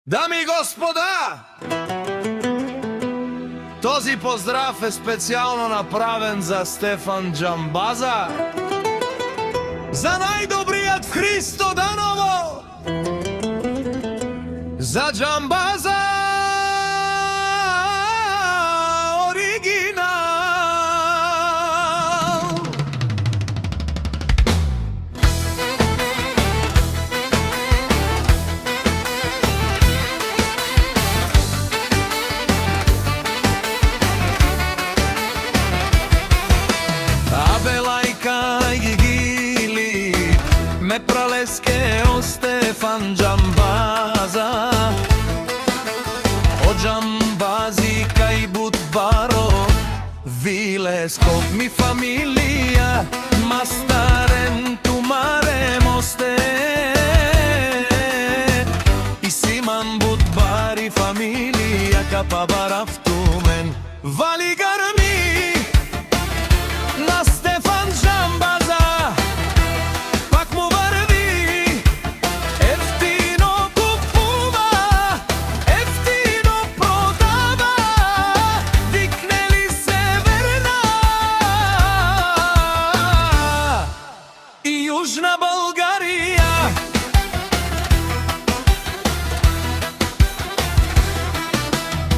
Дами и господа, този поздрав е специално направен за Стефан Джамбаза, за најдобриот в Христо Даново, за Джамбаза оригинал. Me praleske o Stefan Джамбаза, o Джамбази кај Будваро, Вилесков ми фамилија, Мастарен тумаре мосте, и Симан Будвари фамилија, капа барав тумен, вали гарми на Стефан Джамбаза. Южна Българија,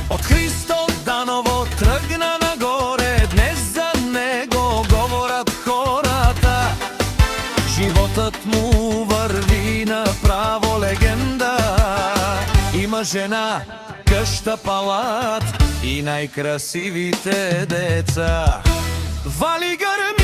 од Христо Даново тргна нагоре, днес за него говорат хората. Животът му върви направо легенда. Има жена, къща, палат и най-красивите деца. Вали гърми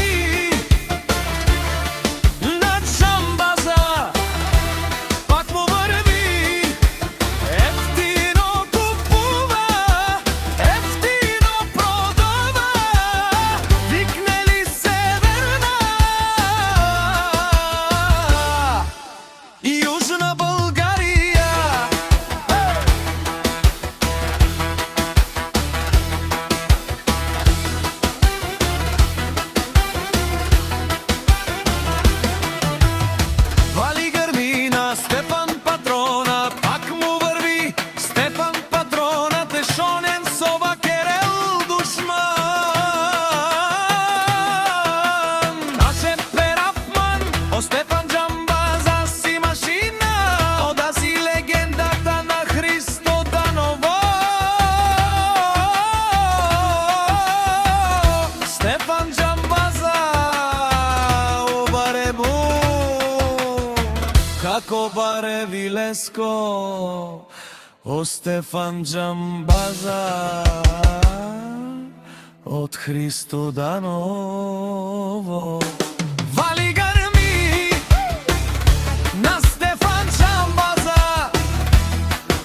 како баре Вилеско, о Стефан Джамбаза, од Христо Даново. Вали гарми на Стефан Джамбаза,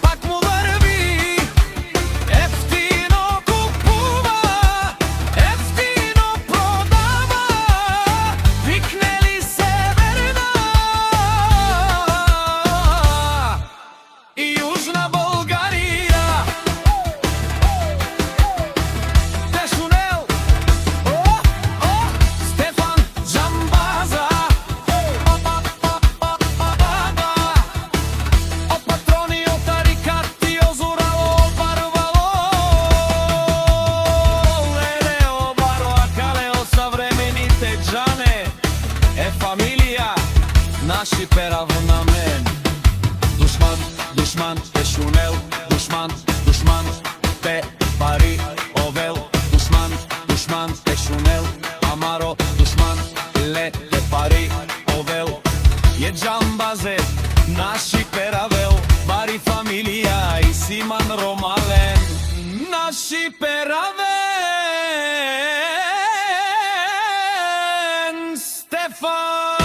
пак му върви, ефтино купува, ефтино продава, викне ли северна и Южна Българија. Тешунел, Стефан Джамбаза, о патрони, о тарикати, о зурало, о барвало, леле, о баро, акале, о съвремените джане, е фамилија, наши перавнамен. Душман, душман, тешунел, душман, душман, те пари, овел, душман, душман, тешунел, амаро, душман, ле, те пари, овел, е Джамбазе, наши перавел, бари фамилија и Симан Ромален, наши перавен, Стефан